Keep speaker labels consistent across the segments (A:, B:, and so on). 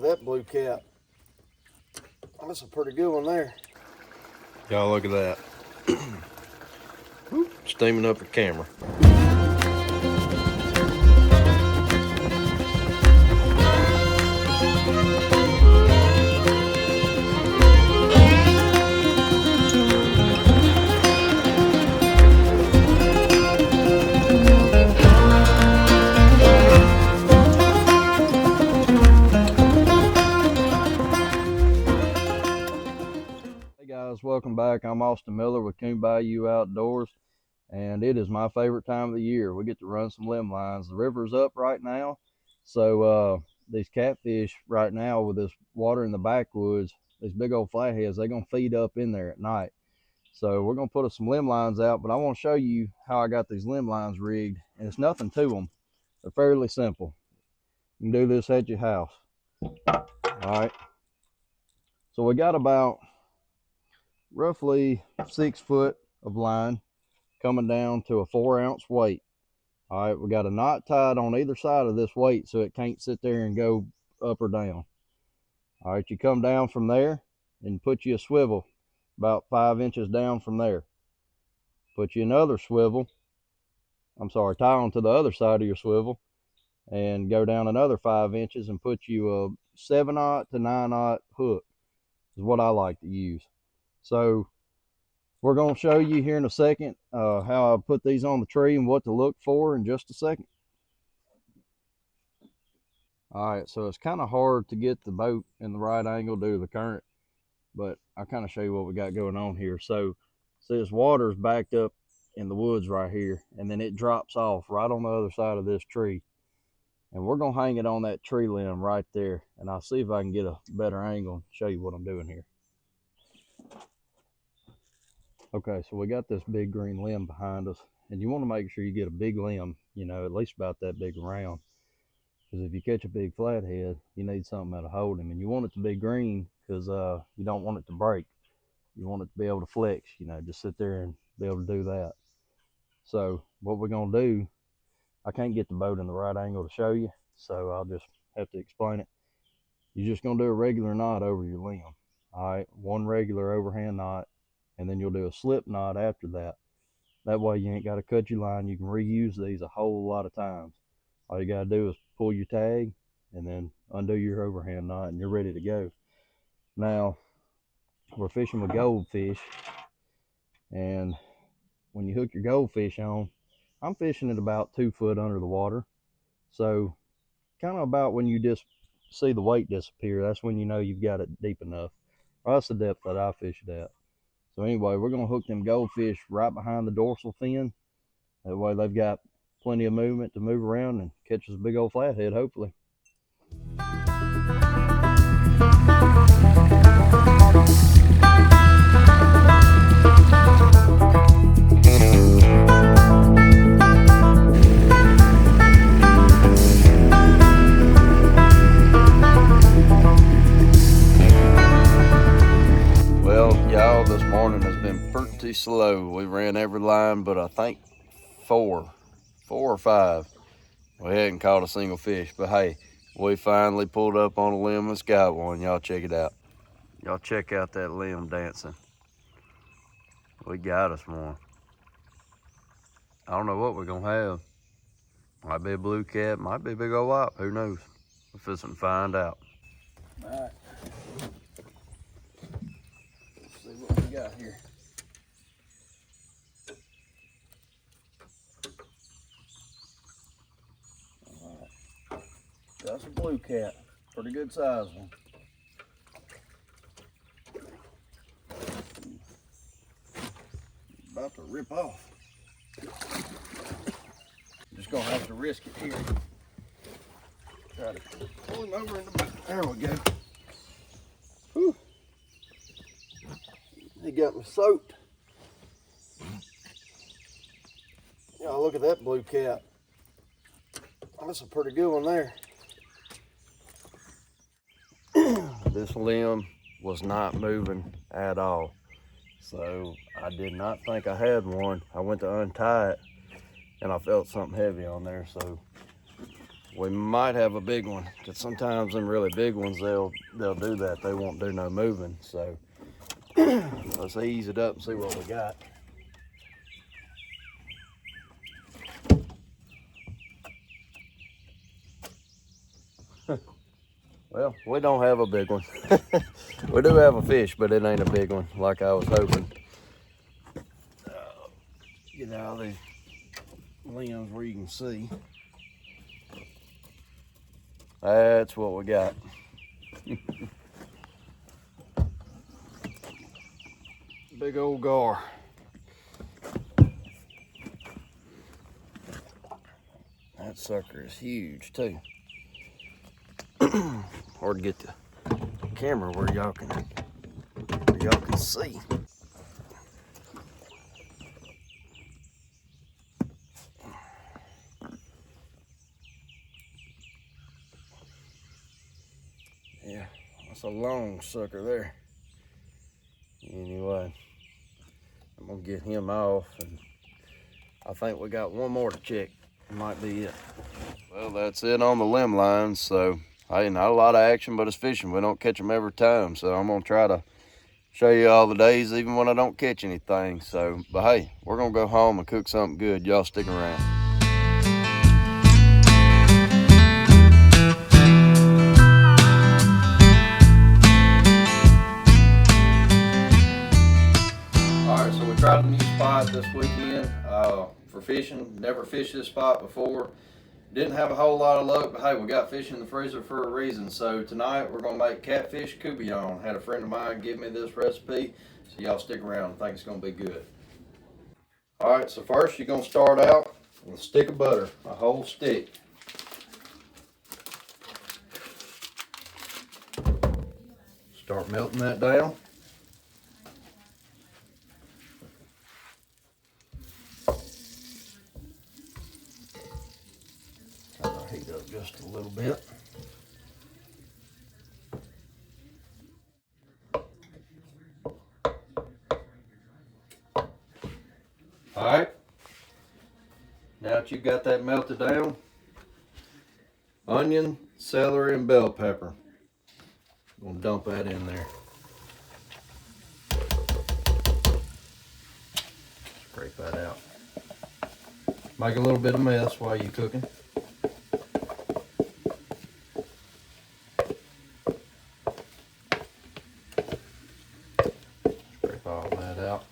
A: That blue cat. That's a pretty good one there.
B: Y'all look at that. Steaming up the camera. Hey guys, welcome back. I'm Austin Miller with Coon Bayou Outdoors, and it is my favorite time of the year. We get to run some limb lines. The river's up right now, so these catfish right now with this water in the backwoods, these big old flatheads, they're gonna feed up in there at night. So we're gonna put some limb lines out, but I want to show you how I got these limb lines rigged, and it's nothing to them. They're fairly simple. You can do this at your house. All right. So we got about roughly 6 foot of line coming down to a 4-ounce weight. All right, we got a knot tied on either side of this weight so it can't sit there and go up or down. All right, you come down from there and put you a swivel about 5 inches down from there. Put you another swivel, tie onto the other side of your swivel and go down another 5 inches and put you a 7/0 to 9/0 hook is what I like to use. So we're going to show you here in a second how I put these on the tree and what to look for in just a second. All right, so it's kind of hard to get the boat in the right angle due to the current, but I'll kind of show you what we got going on here. So see, this water's backed up in the woods right here, and then it drops off right on the other side of this tree. And we're going to hang it on that tree limb right there, and I'll see if I can get a better angle and show you what I'm doing here. Okay, so we got this big green limb behind us, and you want to make sure you get a big limb, you know, at least about that big around. Because if you catch a big flathead, you need something that'll hold him, and you want it to be green because you don't want it to break. You want it to be able to flex, you know, just sit there and be able to do that. So what we're going to do, I can't get the boat in the right angle to show you, so I'll just have to explain it. You're just going to do a regular knot over your limb. All right, one regular overhand knot, and then you'll do a slip knot after that. That way you ain't got to cut your line. You can reuse these a whole lot of times. All you got to do is pull your tag and then undo your overhand knot, and you're ready to go. Now, we're fishing with goldfish, and when you hook your goldfish on, I'm fishing at about 2 foot under the water. So kind of about when you just see the weight disappear, that's when you know you've got it deep enough. Well, that's the depth that I fish it at. So anyway, we're going to hook them goldfish right behind the dorsal fin. That way they've got plenty of movement to move around and catch this big old flathead, hopefully. Well, y'all, this morning has been pretty slow. We ran every line but I think four or five. We hadn't caught a single fish, but hey, we finally pulled up on a limb and got one. Y'all check it out. Y'all check out that limb dancing. We got us one. I don't know what we're gonna have. Might be a blue cat, might be a big old wop, who knows? We're fixing to find out. All right. Let's see what we got here. All right. That's a blue cat, pretty good size one. About to rip off. Just gonna have to risk it here. Try to pull him over in the back. There we go. Whew. He got me soaked. Y'all look at that blue cat. That's a pretty good one there. This limb was not moving at all. So I did not think I had one. I went to untie it and I felt something heavy on there. So we might have a big one, because sometimes them really big ones, they'll do that. They won't do no moving. So let's ease it up and see what we got. Well, we don't have a big one. We do have a fish, but it ain't a big one like I was hoping. Get out of these limbs where you can see. That's what we got. Big old gar. That sucker is huge too. Hard to get the camera where y'all can see. Yeah, that's a long sucker there. Anyway, I'm gonna get him off, and I think we got one more to check. It might be it. Well, that's it on the limb line. So, hey, not a lot of action, but it's fishing. We don't catch them every time. So I'm gonna try to show you all the days, even when I don't catch anything. So, but hey, we're gonna go home and cook something good. Y'all stick around. Alright, so we tried a new spot this weekend for fishing. Never fished this spot before. Didn't have a whole lot of luck, but hey, we got fish in the freezer for a reason. So tonight we're gonna make catfish courtbouillon. Had a friend of mine give me this recipe, so y'all stick around. I think it's gonna be good. Alright, so first you're gonna start out with a stick of butter, a whole stick. Start melting that down. Heat up just a little bit. Alright, now that you've got that melted down, onion, celery, and bell pepper. I'm gonna dump that in there. Scrape that out. Make a little bit of mess while you're cooking. Scrape all that out.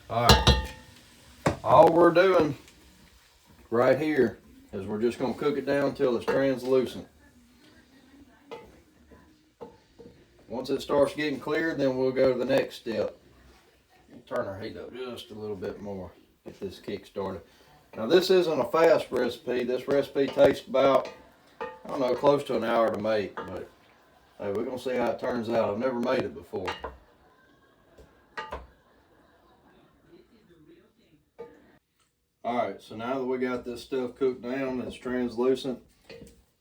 B: Alright, all we're doing right here is we're just gonna cook it down until it's translucent. Once it starts getting clear, then we'll go to the next step. Turn our heat up just a little bit more. Get this kick started. Now this isn't a fast recipe. This recipe takes about, I don't know, close to an hour to make. But hey, we're gonna see how it turns out. I've never made it before. Alright, so now that we got this stuff cooked down, it's translucent.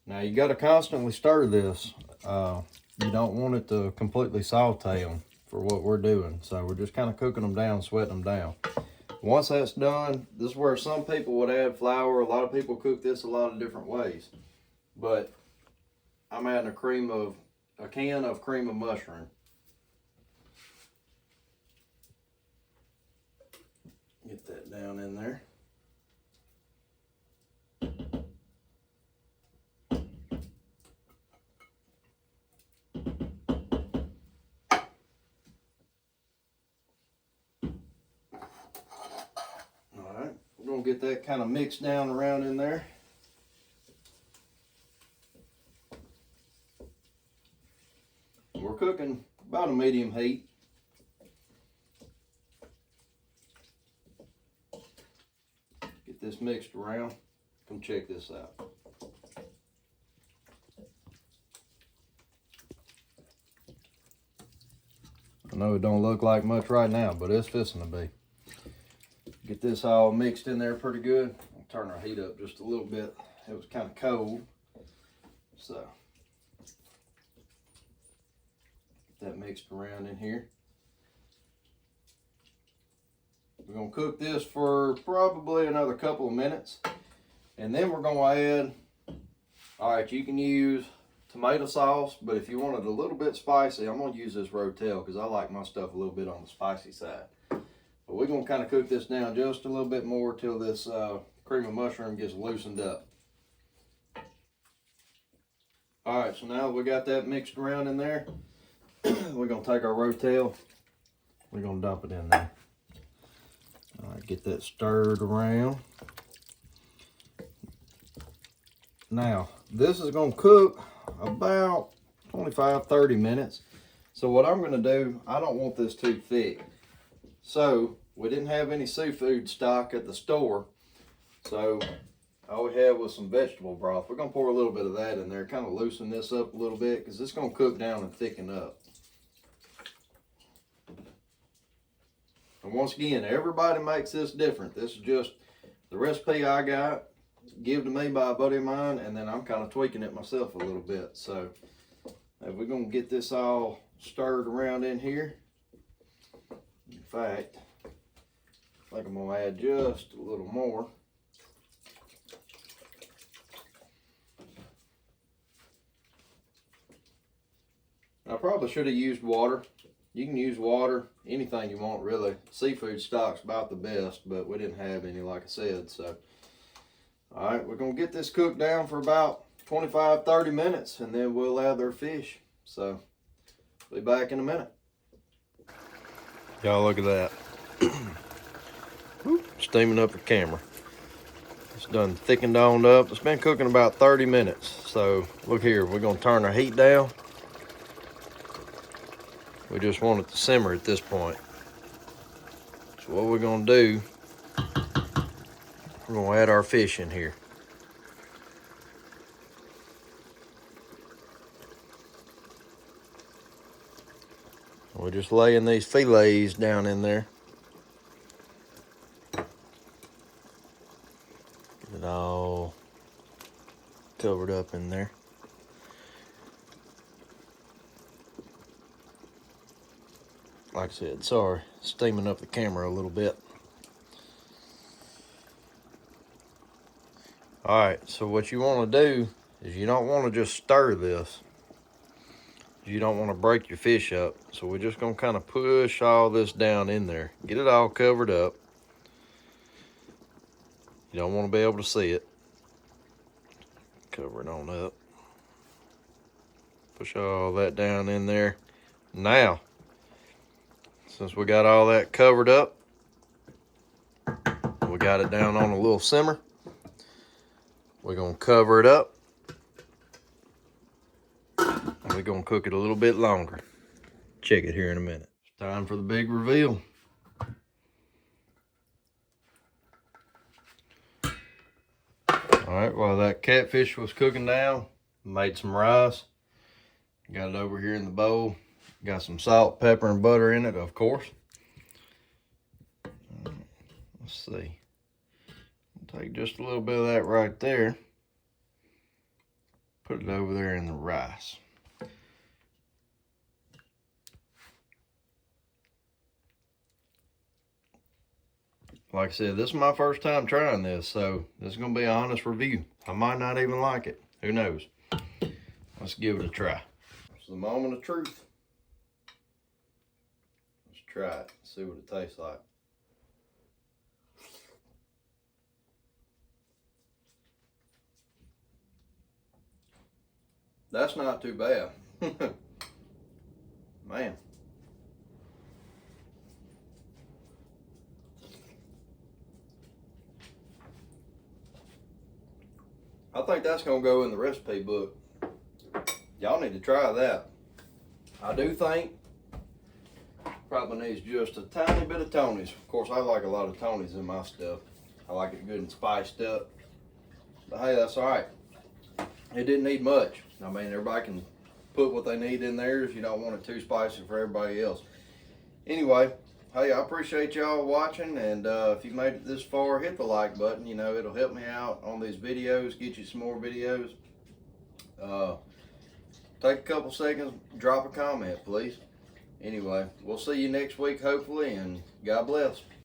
B: Now you got to constantly stir this. You don't want it to completely saute them for what we're doing. So we're just kind of cooking them down, sweating them down. Once that's done, this is where some people would add flour. A lot of people cook this a lot of different ways. But I'm adding a can of cream of mushroom. Get that down in there. We're gonna get that kind of mixed down around in there. We're cooking about a medium heat. Get this mixed around. Come check this out. I know it don't look like much right now, but it's fixing to be. Get this all mixed in there pretty good. I'll turn our heat up just a little bit. It was kind of cold, so get that mixed around in here. We're gonna cook this for probably another couple of minutes. And then we're gonna add, all right, you can use tomato sauce, but if you want it a little bit spicy, I'm gonna use this Rotel because I like my stuff a little bit on the spicy side. But we're gonna kind of cook this down just a little bit more till this cream of mushroom gets loosened up. All right, so now we got that mixed around in there. We're gonna take our Rotel, we're gonna dump it in there. All right, get that stirred around. Now, this is gonna cook about 25-30 minutes. So what I'm gonna do, I don't want this too thick. So we didn't have any seafood stock at the store. So all we had was some vegetable broth. We're gonna pour a little bit of that in there, kind of loosen this up a little bit because it's gonna cook down and thicken up. And once again, everybody makes this different. This is just the recipe I got, given to me by a buddy of mine, and then I'm kind of tweaking it myself a little bit. So we're gonna get this all stirred around in here. In fact, I think I'm gonna add just a little more. I probably should have used water. You can use water, anything you want really. Seafood stock's about the best, but we didn't have any, like I said. So, all right, we're gonna get this cooked down for about 25-30 minutes, and then we'll add our fish. So, be back in a minute. Y'all look at that. Steaming up the camera. It's done thickened on up. It's been cooking about 30 minutes. So, look here, we're gonna turn our heat down. We just want it to simmer at this point. So what we're gonna do, we're gonna add our fish in here. We're just laying these fillets down in there. Get it all covered up in there. Like I said, sorry, steaming up the camera a little bit. All right, so what you want to do is you don't want to just stir this. You don't want to break your fish up. So we're just gonna kind of push all this down in there. Get it all covered up. You don't want to be able to see it. Cover it on up. Push all that down in there. Now, since we got all that covered up, we got it down on a little simmer, we're gonna cover it up, and we're gonna cook it a little bit longer. Check it here in a minute. It's time for the big reveal. All right, while that catfish was cooking down, made some rice. Got it over here in the bowl. Got some salt, pepper, and butter in it, of course. Let's see. Take just a little bit of that right there. Put it over there in the rice. Like I said, this is my first time trying this, so this is going to be an honest review. I might not even like it. Who knows? Let's give it a try. It's the moment of truth. Let's try it. See what it tastes like. That's not too bad. Man. I think that's going to go in the recipe book. Y'all need to try that. I do think probably needs just a tiny bit of Tony's. Of course, I like a lot of Tony's in my stuff. I like it good and spiced up. But hey, that's all right. It didn't need much. I mean, everybody can put what they need in theirs. You don't want it too spicy for everybody else. Anyway, hey, I appreciate y'all watching, and if you've made it this far, hit the like button. You know, it'll help me out on these videos, get you some more videos. Take a couple seconds, drop a comment, please. Anyway, we'll see you next week, hopefully, and God bless.